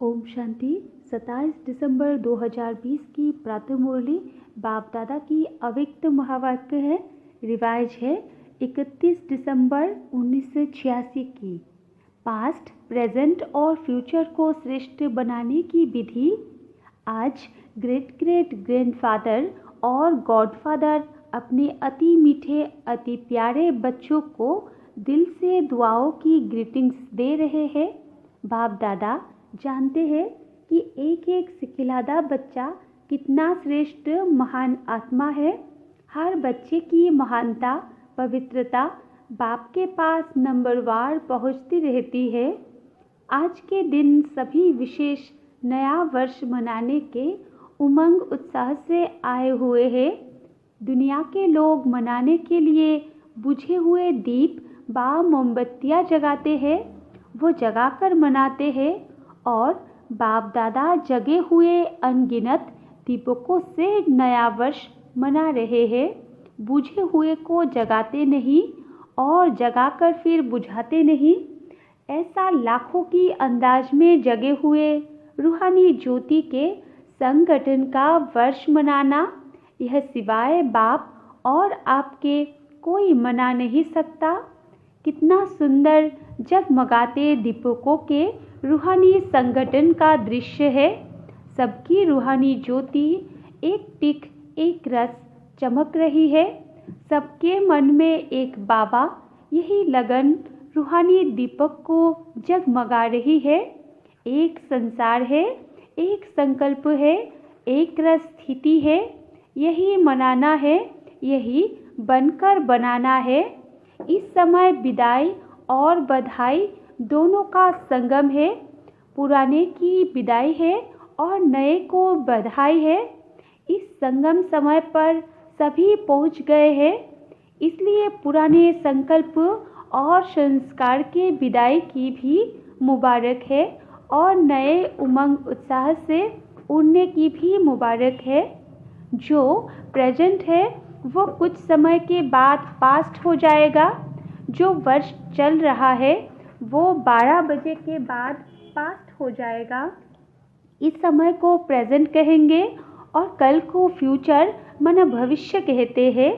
ओम शांति। 27 दिसंबर 2020 की प्रातः मुरली बाप दादा की अव्यक्त महावाक्य है। रिवाइज है 31 दिसंबर 1986 की। पास्ट, प्रेजेंट और फ्यूचर को श्रेष्ठ बनाने की विधि। आज ग्रेट ग्रेट ग्रैंडफादर और गॉडफादर अपने अति मीठे अति प्यारे बच्चों को दिल से दुआओं की ग्रीटिंग्स दे रहे हैं। बाप दादा जानते हैं कि एक एक सिखिलादा बच्चा कितना श्रेष्ठ महान आत्मा है। हर बच्चे की महानता पवित्रता बाप के पास नंबरवार पहुंचती रहती है। आज के दिन सभी विशेष नया वर्ष मनाने के उमंग उत्साह से आए हुए हैं। दुनिया के लोग मनाने के लिए बुझे हुए दीप व मोमबत्तियाँ जगाते हैं। वो जगाकर मनाते हैं और बाप दादा जगे हुए अनगिनत दीपकों से नया वर्ष मना रहे हैं। बुझे हुए को जगाते नहीं और जगाकर फिर बुझाते नहीं। ऐसा लाखों की अंदाज में जगे हुए रूहानी ज्योति के संगठन का वर्ष मनाना, यह सिवाय बाप और आपके कोई मना नहीं सकता। कितना सुंदर जगमगाते दीपकों के रूहानी संगठन का दृश्य है। सबकी रूहानी ज्योति एक टिक एक रस चमक रही है। सबके मन में एक बाबा यही लगन रूहानी दीपक को जगमगा रही है। एक संसार है, एक संकल्प है, एक रस स्थिति है। यही मनाना है, यही बनकर बनाना है। इस समय विदाई और बधाई दोनों का संगम है। पुराने की विदाई है और नए को बधाई है। इस संगम समय पर सभी पहुंच गए हैं। इसलिए पुराने संकल्प और संस्कार के विदाई की भी मुबारक है और नए उमंग उत्साह से उड़ने की भी मुबारक है। जो प्रेजेंट है वो कुछ समय के बाद पास्ट हो जाएगा। जो वर्ष चल रहा है वो 12 बजे के बाद पास्ट हो जाएगा। इस समय को प्रेजेंट कहेंगे और कल को फ्यूचर माना भविष्य कहते हैं।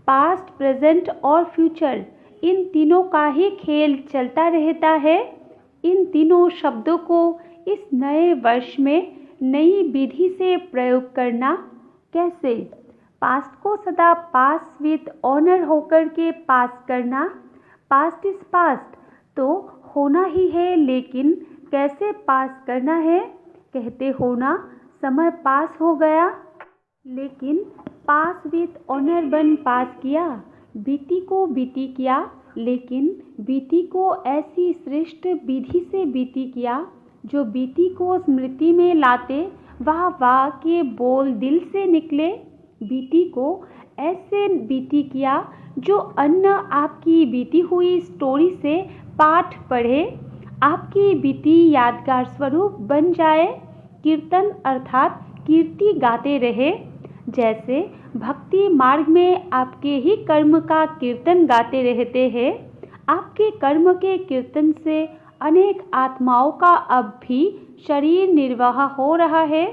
पास्ट, प्रेजेंट और फ्यूचर इन तीनों का ही खेल चलता रहता है। इन तीनों शब्दों को इस नए वर्ष में नई विधि से प्रयोग करना। कैसे? पास्ट को सदा पास विद ऑनर होकर के पास करना। पास्ट इज पास्ट तो होना ही है, लेकिन कैसे पास करना है? कहते होना समय पास हो गया, लेकिन पास विद ऑनर बन पास किया। बीती को बीती किया, लेकिन बीती को ऐसी श्रेष्ठ विधि से बीती किया जो बीती को स्मृति में लाते वाह वाह के बोल दिल से निकले। बीती को ऐसे बीती किया जो अन्न आपकी बीती हुई स्टोरी से पाठ पढ़े, आपकी बीती यादगार स्वरूप बन जाए। कीर्तन अर्थात कीर्ति गाते रहे। जैसे भक्ति मार्ग में आपके ही कर्म का कीर्तन गाते रहते हैं। आपके कर्म के कीर्तन से अनेक आत्माओं का अब भी शरीर निर्वाह हो रहा है।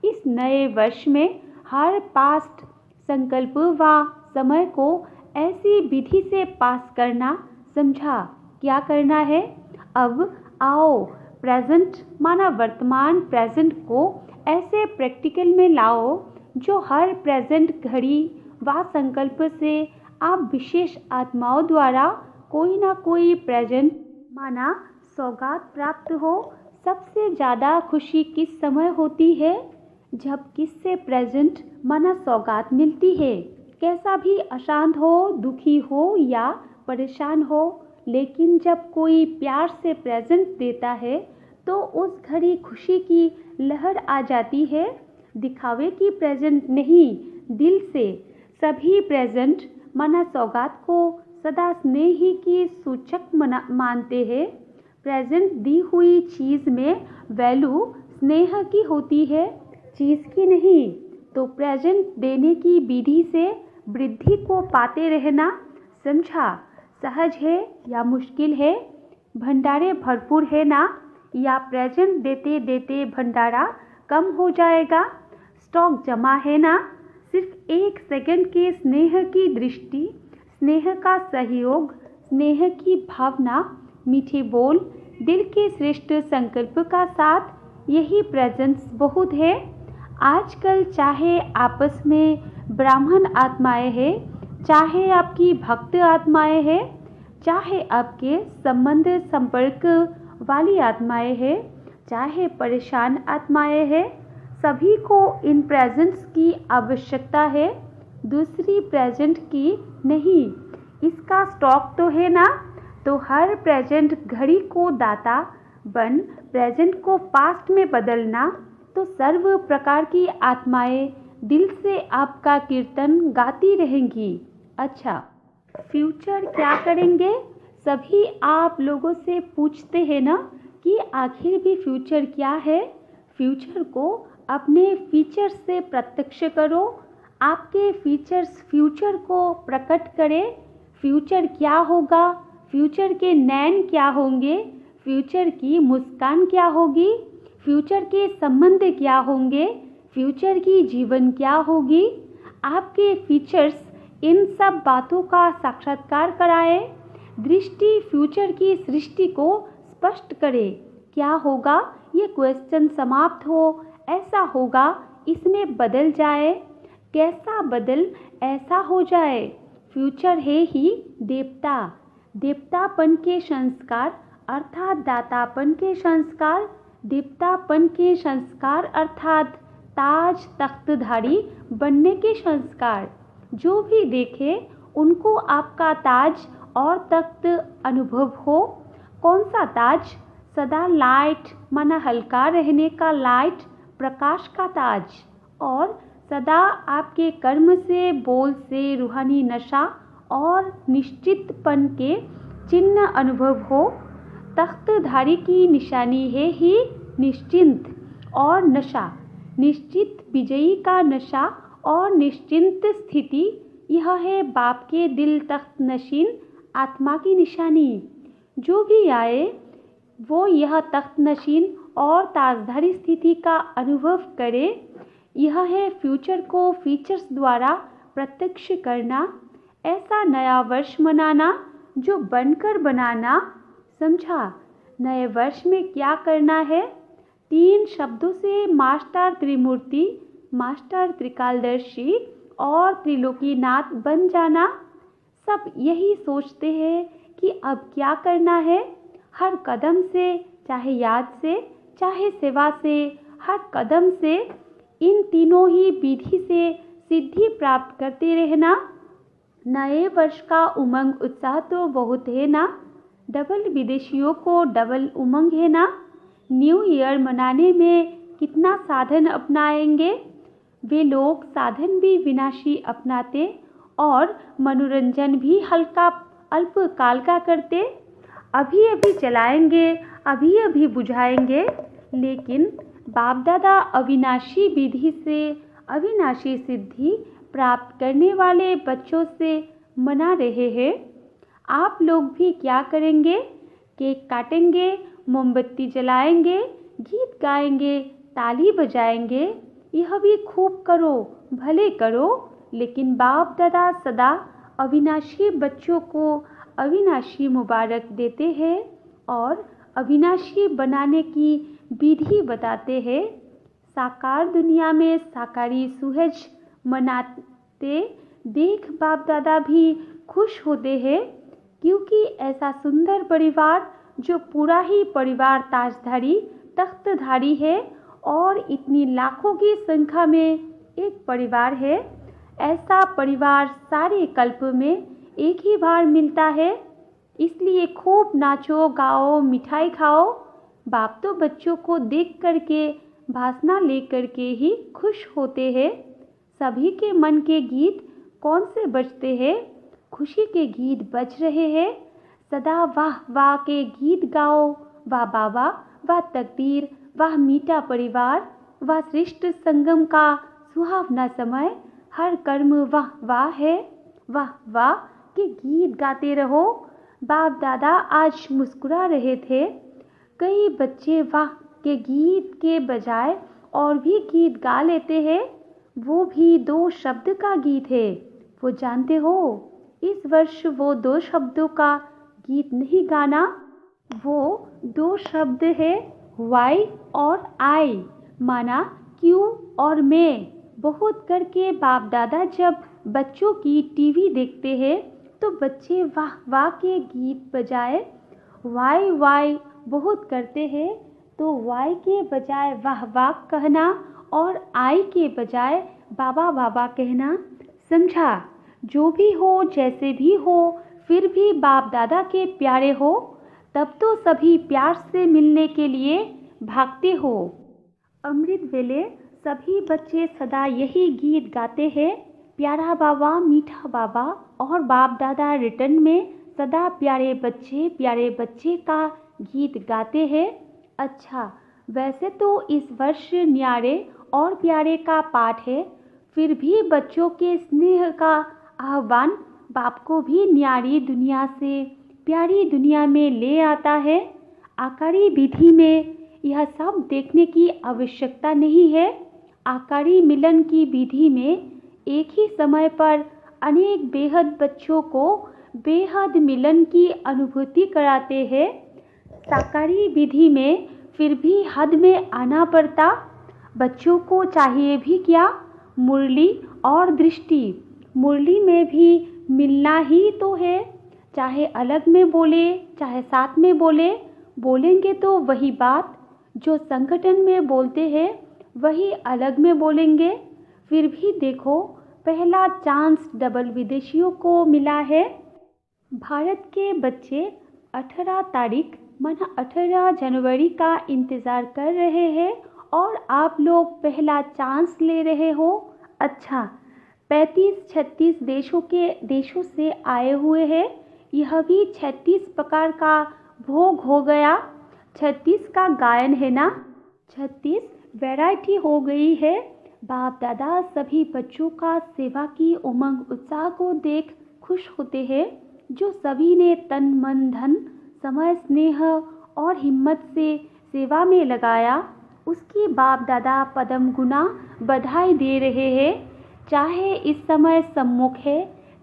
इस नए वर्ष में हर पास्ट संकल्प व समय को ऐसी विधि से पास करना। समझा क्या करना है? अब आओ प्रेजेंट माना वर्तमान प्रेजेंट को ऐसे प्रैक्टिकल में लाओ जो हर प्रेजेंट घड़ी व संकल्प से आप विशेष आत्माओं द्वारा कोई ना कोई प्रेजेंट माना सौगात प्राप्त हो। सबसे ज़्यादा खुशी किस समय होती है? जब किससे प्रेजेंट माना सौगात मिलती है। कैसा भी अशांत हो, दुखी हो या परेशान हो, लेकिन जब कोई प्यार से प्रेजेंट देता है तो उस घड़ी खुशी की लहर आ जाती है। दिखावे की प्रेजेंट नहीं, दिल से सभी प्रेजेंट माना सौगात को सदा स्नेह ही की सूचक मानते हैं। प्रेजेंट दी हुई चीज़ में वैल्यू स्नेह की होती है, चीज़ की नहीं। तो प्रेजेंट देने की विधि से वृद्धि को पाते रहना। समझा? सहज है या मुश्किल है? भंडारे भरपूर है ना? या प्रेजेंट देते देते भंडारा कम हो जाएगा? स्टॉक जमा है ना? सिर्फ 1 सेकंड के स्नेह की दृष्टि, स्नेह का सहयोग, स्नेह की भावना, मीठे बोल, दिल के श्रेष्ठ संकल्प का साथ, यही प्रेजेंस बहुत है। आजकल चाहे आपस में ब्राह्मण आत्माएं हैं, चाहे आपकी भक्त आत्माएं हैं, चाहे आपके संबंध संपर्क वाली आत्माएं हैं, चाहे परेशान आत्माएं हैं, सभी को इन प्रेजेंट्स की आवश्यकता है, दूसरी प्रेजेंट की नहीं। इसका स्टॉक तो है ना? तो हर प्रेजेंट घड़ी को दाता बन प्रेजेंट को पास्ट में बदलना, तो सर्व प्रकार की आत्माएं दिल से आपका कीर्तन गाती रहेंगी। अच्छा, फ्यूचर क्या करेंगे? सभी आप लोगों से पूछते हैं ना कि आखिर भी फ्यूचर क्या है? फ्यूचर को अपने फीचर्स से प्रत्यक्ष करो, आपके फीचर्स फ्यूचर को प्रकट करें। फ्यूचर क्या होगा? फ्यूचर के नैन क्या होंगे? फ्यूचर की मुस्कान क्या होगी? फ्यूचर के संबंध क्या होंगे? फ्यूचर की जीवन क्या होगी? आपके फीचर्स इन सब बातों का साक्षात्कार कराए। दृष्टि फ्यूचर की सृष्टि को स्पष्ट करे। क्या होगा? ये क्वेश्चन समाप्त हो, ऐसा होगा, इसमें बदल जाए। कैसा बदल? ऐसा हो जाए। फ्यूचर है ही देवता, देवतापन के संस्कार अर्थात दातापन के संस्कार, देवतापन के संस्कार अर्थात ताज तख्तधारी बनने के संस्कार। जो भी देखे उनको आपका ताज और तख्त अनुभव हो। कौन सा ताज? सदा लाइट माना हल्का रहने का लाइट, प्रकाश का ताज, और सदा आपके कर्म से, बोल से रूहानी नशा और निश्चितपन के चिन्ह अनुभव हो। तख्तधारी की निशानी है ही निश्चिंत और नशा, निश्चित विजयी का नशा और निश्चिंत स्थिति। यह है बाप के दिल तख्त नशीन आत्मा की निशानी। जो भी आए वो यह तख्त नशीन और ताजधारी स्थिति का अनुभव करे। यह है फ्यूचर को फीचर्स द्वारा प्रत्यक्ष करना, ऐसा नया वर्ष मनाना जो बनकर बनाना। समझा? नए वर्ष में क्या करना है? 3 शब्दों से मास्टर त्रिमूर्ति, मास्टर त्रिकालदर्शी और त्रिलोकीनाथ बन जाना। सब यही सोचते हैं कि अब क्या करना है। हर कदम से, चाहे याद से, चाहे सेवा से, हर कदम से इन तीनों ही विधि से सिद्धि प्राप्त करते रहना। नए वर्ष का उमंग उत्साह तो बहुत है ना? डबल विदेशियों को डबल उमंग है ना? न्यू ईयर मनाने में कितना साधन अपनाएंगे। वे लोग साधन भी विनाशी अपनाते और मनोरंजन भी हल्का अल्पकाल का करते। अभी अभी चलाएंगे, अभी अभी बुझाएंगे, लेकिन बाप दादा अविनाशी विधि से अविनाशी सिद्धि प्राप्त करने वाले बच्चों से मना रहे हैं। आप लोग भी क्या करेंगे? केक काटेंगे, मोमबत्ती जलाएंगे, गीत गाएंगे, ताली बजाएंगे। यह भी खूब करो, भले करो, लेकिन बाप दादा सदा अविनाशी बच्चों को अविनाशी मुबारक देते हैं और अविनाशी बनाने की विधि बताते हैं। साकार दुनिया में साकारी सुहज मनाते देख बाप दादा भी खुश होते हैं, क्योंकि ऐसा सुंदर परिवार जो पूरा ही परिवार ताजधारी तख्तधारी है और इतनी लाखों की संख्या में एक परिवार है। ऐसा परिवार सारे कल्प में एक ही बार मिलता है। इसलिए खूब नाचो गाओ, मिठाई खाओ। बाप तो बच्चों को देख करके भाषणा लेकर के ही खुश होते हैं। सभी के मन के गीत कौन से बजते हैं? खुशी के गीत बज रहे हैं। सदा वाह वाह के गीत गाओ। वाह बाबा, वाह तकदीर, वाह मीठा परिवार, वाह श्रेष्ठ संगम का सुहावना समय। हर कर्म वाह वाह है। वाह वाह के गीत गाते रहो। बाप दादा आज मुस्कुरा रहे थे। कई बच्चे वाह के गीत के बजाय और भी गीत गा लेते हैं। वो भी 2 शब्द का गीत है। वो जानते हो, इस वर्ष वो 2 शब्दों का गीत नहीं गाना। वो 2 शब्द है वाई और आई, माना क्यों और मैं। बहुत करके बाप दादा जब बच्चों की टीवी देखते हैं तो बच्चे वाह वाह के गीत बजाए वाई वाई बहुत करते हैं, तो वाई के बजाय वाह वाह कहना और आई के बजाय बाबा बाबा कहना। समझा? जो भी हो, जैसे भी हो, फिर भी बाप दादा के प्यारे हो, तब तो सभी प्यार से मिलने के लिए भागते हो। अमृत वेले सभी बच्चे सदा यही गीत गाते हैं, प्यारा बाबा मीठा बाबा, और बाप दादा रिटर्न में सदा प्यारे बच्चे का गीत गाते हैं। अच्छा, वैसे तो इस वर्ष न्यारे और प्यारे का पाठ है, फिर भी बच्चों के स्नेह का आह्वान बाप को भी न्यारी दुनिया से प्यारी दुनिया में ले आता है। आकारी विधि में यह सब देखने की आवश्यकता नहीं है। आकारी मिलन की विधि में एक ही समय पर अनेक बेहद बच्चों को बेहद मिलन की अनुभूति कराते हैं। साकारी विधि में फिर भी हद में आना पड़ता। बच्चों को चाहिए भी क्या? मुरली और दृष्टि। मुरली में भी मिलना ही तो है, चाहे अलग में बोले चाहे साथ में बोले। बोलेंगे तो वही बात जो संगठन में बोलते हैं वही अलग में बोलेंगे। फिर भी देखो, पहला चांस डबल विदेशियों को मिला है। भारत के बच्चे 18 तारीख माना 18 जनवरी का इंतज़ार कर रहे हैं और आप लोग पहला चांस ले रहे हो। अच्छा, 35-36 देशों से आए हुए हैं। यह भी 36 प्रकार का भोग हो गया। 36 का गायन है ना, 36 वैरायटी हो गई है। बाप दादा सभी बच्चों का सेवा की उमंग उत्साह को देख खुश होते हैं। जो सभी ने तन मन धन समय स्नेह और हिम्मत से सेवा में लगाया, उसकी बाप दादा पदम गुना बधाई दे रहे हैं। चाहे इस समय सम्मुख है,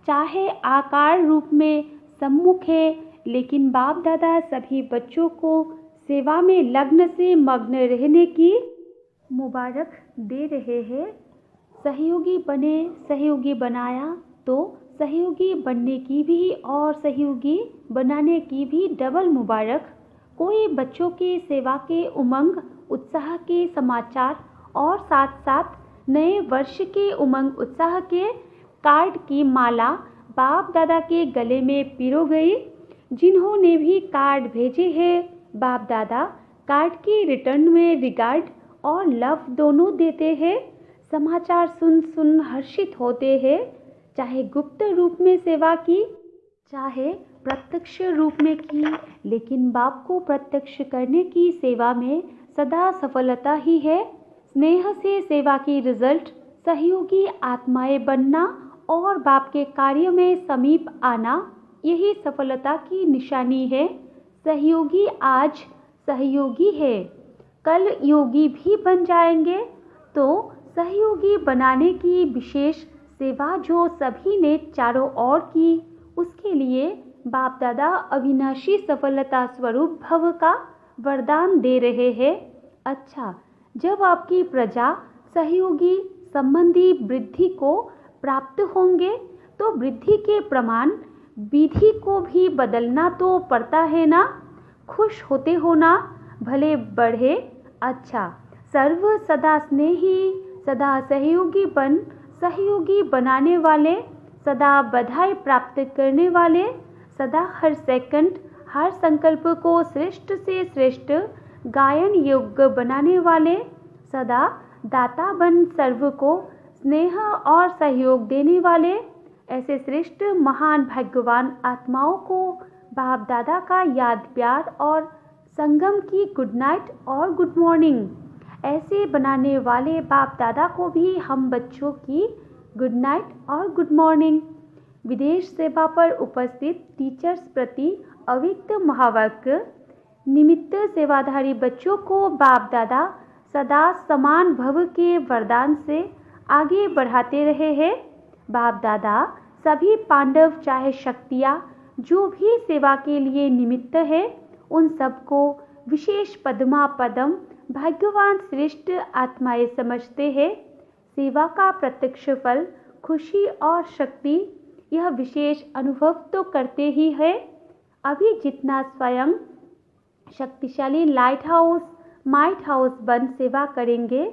चाहे आकार रूप में सम्मुख है, लेकिन बाप दादा सभी बच्चों को सेवा में लग्न से मग्न रहने की मुबारक दे रहे हैं। सहयोगी बने, सहयोगी बनाया, तो सहयोगी बनने की भी और सहयोगी बनाने की भी डबल मुबारक। कोई बच्चों की सेवा के उमंग उत्साह के समाचार और साथ साथ नए वर्ष के उमंग उत्साह के कार्ड की माला बाप दादा के गले में पिरो गई। जिन्होंने भी कार्ड भेजे हैं, बाप दादा कार्ड की रिटर्न में रिगार्ड और लव दोनों देते हैं। समाचार सुन हर्षित होते हैं। चाहे गुप्त रूप में सेवा की, चाहे प्रत्यक्ष रूप में की, लेकिन बाप को प्रत्यक्ष करने की सेवा में सदा सफलता ही है। स्नेह से सेवा की रिजल्ट सहयोगी आत्माएं बनना और बाप के कार्य में समीप आना, यही सफलता की निशानी है। सहयोगी आज सहयोगी है, कल योगी भी बन जाएंगे। तो सहयोगी बनाने की विशेष सेवा जो सभी ने चारों ओर की, उसके लिए बाप दादा अविनाशी सफलता स्वरूप भव का वरदान दे रहे हैं। अच्छा, जब आपकी प्रजा सहयोगी संबंधी वृद्धि को प्राप्त होंगे तो वृद्धि के प्रमाण विधि को भी बदलना तो पड़ता है ना। खुश होते हो ना, भले बढ़े। अच्छा, सर्व सदा स्नेही, सदा सहयोगी बनाने वाले, सदा बधाई प्राप्त करने वाले, सदा हर सेकंड हर संकल्प को श्रेष्ठ से श्रेष्ठ गायन योग्य बनाने वाले, सदा दाता बन सर्व को स्नेह और सहयोग देने वाले, ऐसे श्रेष्ठ महान भाग्यवान आत्माओं को बाप दादा का याद प्यार और संगम की गुड नाइट और गुड मॉर्निंग। ऐसे बनाने वाले बाप दादा को भी हम बच्चों की गुड नाइट और गुड मॉर्निंग। विदेश सेवा पर उपस्थित टीचर्स प्रति अव्यक्त महावाक्य। निमित्त सेवाधारी बच्चों को बाप दादा सदा समान भव के वरदान से आगे बढ़ाते रहे हैं। बाप दादा सभी पांडव चाहे शक्तियाँ जो भी सेवा के लिए निमित्त है उन सबको विशेष पद्मा पदम भाग्यवान श्रेष्ठ आत्माएं समझते हैं। सेवा का प्रत्यक्ष फल खुशी और शक्ति यह विशेष अनुभव तो करते ही है। अभी जितना स्वयं शक्तिशाली लाइट हाउस माइट हाउस बन सेवा करेंगे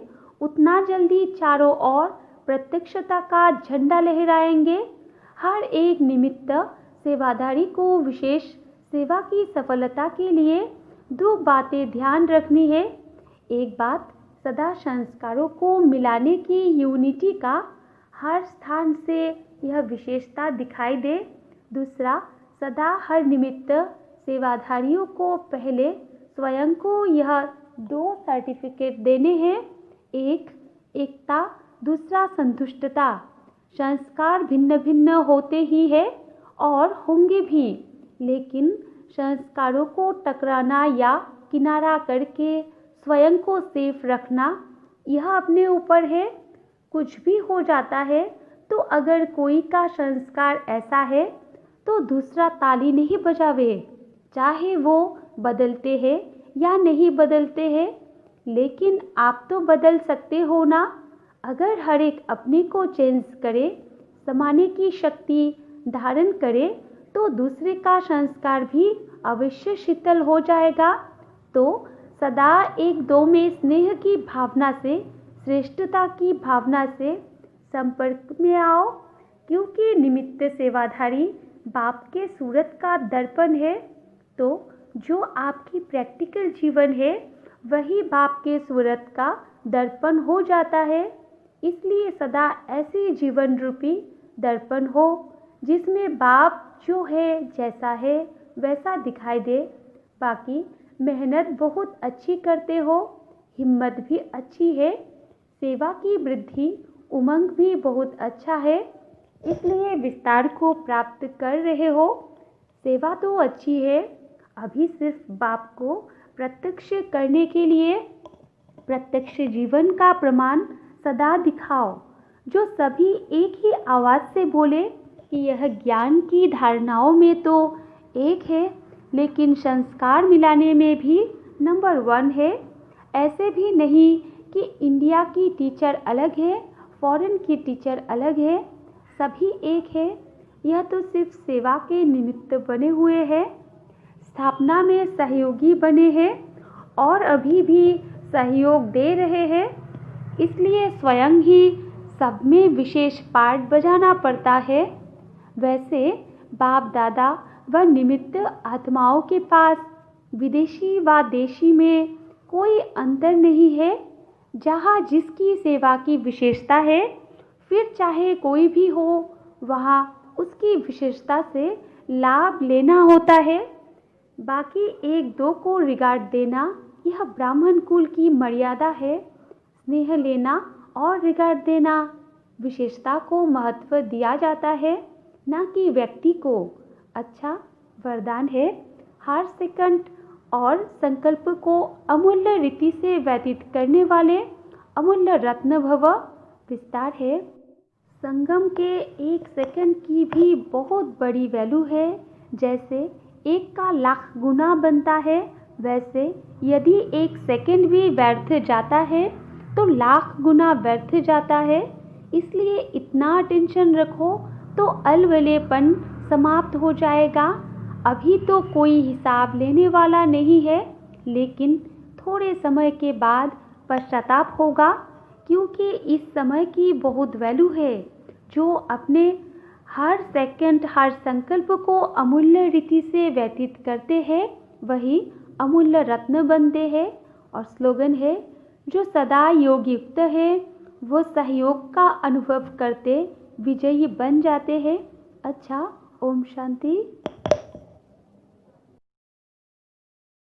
उतना जल्दी चारों ओर प्रत्यक्षता का झंडा लहराएंगे। हर एक निमित्त सेवाधारी को विशेष सेवा की सफलता के लिए दो बातें ध्यान रखनी है। एक बात सदा संस्कारों को मिलाने की यूनिटी का हर स्थान से यह विशेषता दिखाई दे। दूसरा सदा हर निमित्त सेवाधारियों को पहले स्वयं को यह दो सर्टिफिकेट देने हैं। एक एकता, दूसरा संतुष्टता। संस्कार भिन्न भिन्न होते ही है और होंगे भी, लेकिन संस्कारों को टकराना या किनारा करके स्वयं को सेफ रखना यह अपने ऊपर है। कुछ भी हो जाता है तो अगर कोई का संस्कार ऐसा है तो दूसरा ताली नहीं बजावे, चाहे वो बदलते हैं या नहीं बदलते हैं। लेकिन आप तो बदल सकते हो ना। अगर हर एक अपने को चेंज करे, समाने की शक्ति धारण करे तो दूसरे का संस्कार भी अवश्य शीतल हो जाएगा। तो सदा एक दो में स्नेह की भावना से, श्रेष्ठता की भावना से संपर्क में आओ, क्योंकि निमित्त सेवाधारी बाप के सूरत का दर्पण है। तो जो आपकी प्रैक्टिकल जीवन है वही बाप के सूरत का दर्पण हो जाता है। इसलिए सदा ऐसे जीवन रूपी दर्पण हो जिसमें बाप जो है जैसा है वैसा दिखाई दे। बाकी मेहनत बहुत अच्छी करते हो, हिम्मत भी अच्छी है, सेवा की वृद्धि उमंग भी बहुत अच्छा है, इसलिए विस्तार को प्राप्त कर रहे हो। सेवा तो अच्छी है, अभी सिर्फ बाप को प्रत्यक्ष करने के लिए प्रत्यक्ष जीवन का प्रमाण सदा दिखाओ, जो सभी एक ही आवाज़ से बोले कि यह ज्ञान की धारणाओं में तो एक है, लेकिन संस्कार मिलाने में भी नंबर 1 है। ऐसे भी नहीं कि इंडिया की टीचर अलग है, फॉरेन की टीचर अलग है, सभी एक है। यह तो सिर्फ सेवा के निमित्त बने हुए हैं, स्थापना में सहयोगी बने हैं और अभी भी सहयोग दे रहे हैं। इसलिए स्वयं ही सब में विशेष पार्ट बजाना पड़ता है। वैसे बाप दादा व निमित्त आत्माओं के पास विदेशी व देशी में कोई अंतर नहीं है। जहाँ जिसकी सेवा की विशेषता है, फिर चाहे कोई भी हो, वहाँ उसकी विशेषता से लाभ लेना होता है। बाकी एक दो को रिगार्ड देना यह ब्राह्मण कुल की मर्यादा है। स्नेह लेना और रिगार्ड देना, विशेषता को महत्व दिया जाता है, ना कि व्यक्ति को। अच्छा वरदान है, हर सेकंड और संकल्प को अमूल्य रीति से व्यतीत करने वाले अमूल्य रत्न भव। विस्तार है, संगम के एक सेकंड की भी बहुत बड़ी वैल्यू है। जैसे एक का लाख गुना बनता है, वैसे यदि एक सेकंड भी व्यर्थ जाता है तो लाख गुना व्यर्थ जाता है। इसलिए इतना अटेंशन रखो तो अलवलेपन समाप्त हो जाएगा। अभी तो कोई हिसाब लेने वाला नहीं है, लेकिन थोड़े समय के बाद पश्चाताप होगा, क्योंकि इस समय की बहुत वैल्यू है। जो अपने हर सेकंड हर संकल्प को अमूल्य रीति से व्यतीत करते हैं वही अमूल्य रत्न बनते हैं। और स्लोगन है, जो सदा योग युक्त है वो सहयोग का अनुभव करते विजयी बन जाते हैं। अच्छा, ओम शांति।